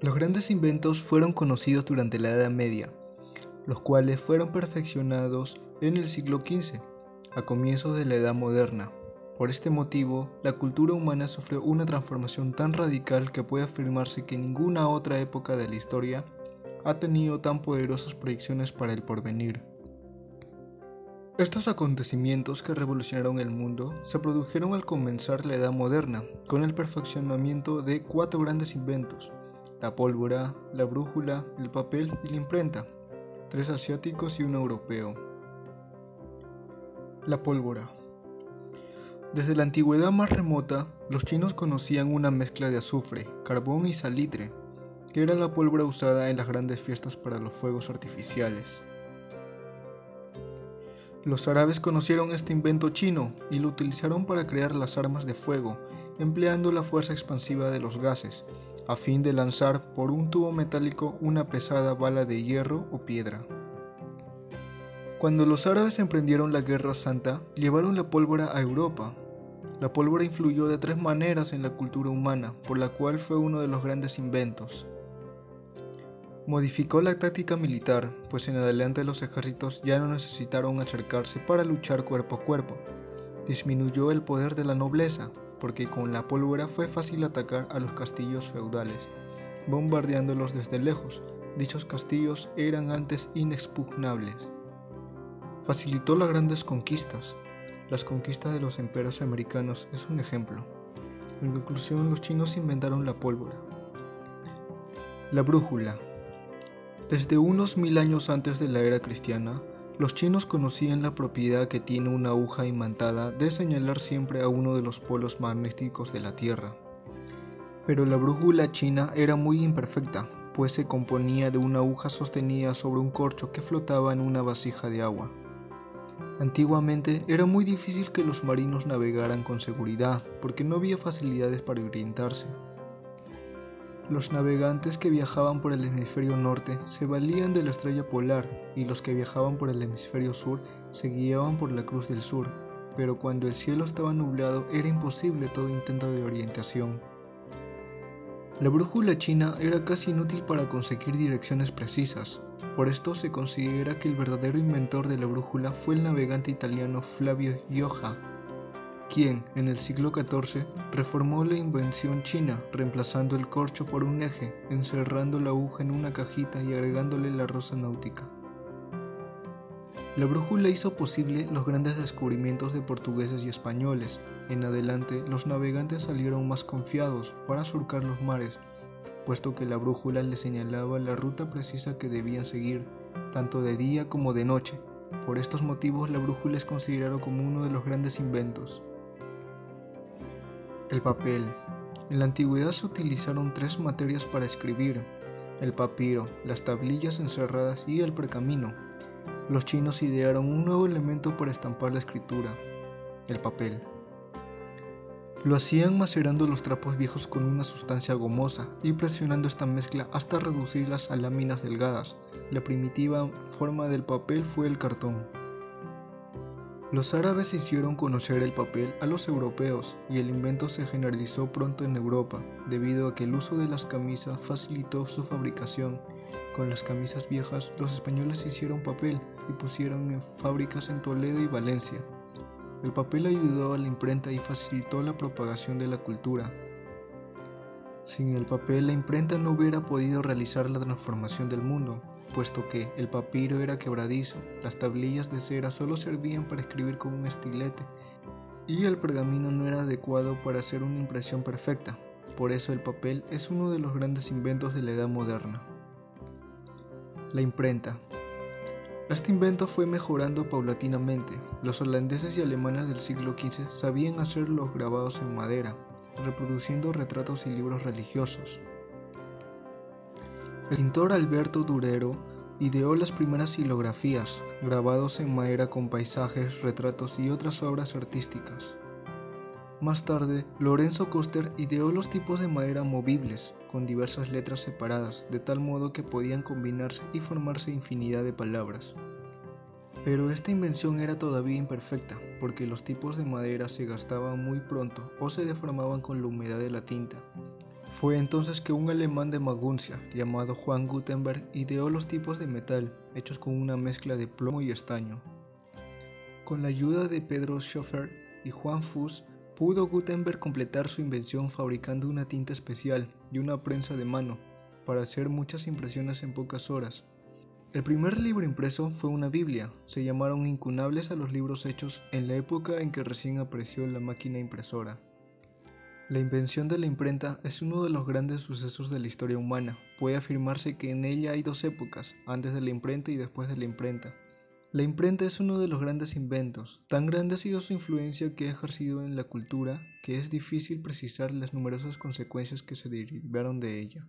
Los grandes inventos fueron conocidos durante la Edad Media, los cuales fueron perfeccionados en el siglo XV, a comienzos de la Edad Moderna. Por este motivo, la cultura humana sufrió una transformación tan radical que puede afirmarse que ninguna otra época de la historia ha tenido tan poderosas proyecciones para el porvenir. Estos acontecimientos que revolucionaron el mundo se produjeron al comenzar la Edad Moderna, con el perfeccionamiento de 4 grandes inventos: la pólvora, la brújula, el papel y la imprenta, 3 asiáticos y 1 europeo. La pólvora. Desde la antigüedad más remota, los chinos conocían una mezcla de azufre, carbón y salitre, que era la pólvora usada en las grandes fiestas para los fuegos artificiales. Los árabes conocieron este invento chino y lo utilizaron para crear las armas de fuego, empleando la fuerza expansiva de los gases, a fin de lanzar por un tubo metálico una pesada bala de hierro o piedra. Cuando los árabes emprendieron la Guerra Santa, llevaron la pólvora a Europa. La pólvora influyó de 3 maneras en la cultura humana, por la cual fue uno de los grandes inventos. Modificó la táctica militar, pues en adelante los ejércitos ya no necesitaron acercarse para luchar cuerpo a cuerpo. Disminuyó el poder de la nobleza, porque con la pólvora fue fácil atacar a los castillos feudales, bombardeándolos desde lejos. Dichos castillos eran antes inexpugnables. Facilitó las grandes conquistas. Las conquistas de los imperios americanos es un ejemplo. En conclusión, los chinos inventaron la pólvora. La brújula. Desde unos 1000 años antes de la era cristiana, los chinos conocían la propiedad que tiene una aguja imantada de señalar siempre a uno de los polos magnéticos de la Tierra. Pero la brújula china era muy imperfecta, pues se componía de una aguja sostenida sobre un corcho que flotaba en una vasija de agua. Antiguamente era muy difícil que los marinos navegaran con seguridad, porque no había facilidades para orientarse. Los navegantes que viajaban por el hemisferio norte se valían de la estrella polar, y los que viajaban por el hemisferio sur se guiaban por la Cruz del Sur, pero cuando el cielo estaba nublado era imposible todo intento de orientación. La brújula china era casi inútil para conseguir direcciones precisas. Por esto se considera que el verdadero inventor de la brújula fue el navegante italiano Flavio Gioja, quien, en el siglo XIV, reformó la invención china, reemplazando el corcho por un eje, encerrando la aguja en una cajita y agregándole la rosa náutica. La brújula hizo posible los grandes descubrimientos de portugueses y españoles. En adelante, los navegantes salieron más confiados para surcar los mares, puesto que la brújula les señalaba la ruta precisa que debían seguir, tanto de día como de noche. Por estos motivos, la brújula es considerada como uno de los grandes inventos. El papel. En la antigüedad se utilizaron 3 materias para escribir: el papiro, las tablillas encerradas y el pergamino. Los chinos idearon un nuevo elemento para estampar la escritura: el papel. Lo hacían macerando los trapos viejos con una sustancia gomosa y presionando esta mezcla hasta reducirlas a láminas delgadas. La primitiva forma del papel fue el cartón. Los árabes hicieron conocer el papel a los europeos y el invento se generalizó pronto en Europa, debido a que el uso de las camisas facilitó su fabricación. Con las camisas viejas, los españoles hicieron papel y pusieron en fábricas en Toledo y Valencia. El papel ayudó a la imprenta y facilitó la propagación de la cultura. Sin el papel, la imprenta no hubiera podido realizar la transformación del mundo, puesto que el papiro era quebradizo, las tablillas de cera solo servían para escribir con un estilete, y el pergamino no era adecuado para hacer una impresión perfecta. Por eso el papel es uno de los grandes inventos de la Edad Moderna. La imprenta. Este invento fue mejorando paulatinamente. Los holandeses y alemanes del siglo XV sabían hacer los grabados en madera, reproduciendo retratos y libros religiosos. El pintor Alberto Durero ideó las primeras xilografías, grabados en madera con paisajes, retratos y otras obras artísticas. Más tarde, Lorenzo Coster ideó los tipos de madera movibles, con diversas letras separadas, de tal modo que podían combinarse y formarse infinidad de palabras. Pero esta invención era todavía imperfecta, porque los tipos de madera se gastaban muy pronto o se deformaban con la humedad de la tinta. Fue entonces que un alemán de Maguncia, llamado Juan Gutenberg, ideó los tipos de metal, hechos con una mezcla de plomo y estaño. Con la ayuda de Pedro Schoeffer y Juan Fuchs, pudo Gutenberg completar su invención fabricando una tinta especial y una prensa de mano, para hacer muchas impresiones en pocas horas. El primer libro impreso fue una Biblia. Se llamaron incunables a los libros hechos en la época en que recién apareció la máquina impresora. La invención de la imprenta es uno de los grandes sucesos de la historia humana. Puede afirmarse que en ella hay dos épocas, antes de la imprenta y después de la imprenta. La imprenta es uno de los grandes inventos. Tan grande ha sido su influencia que ha ejercido en la cultura que es difícil precisar las numerosas consecuencias que se derivaron de ella.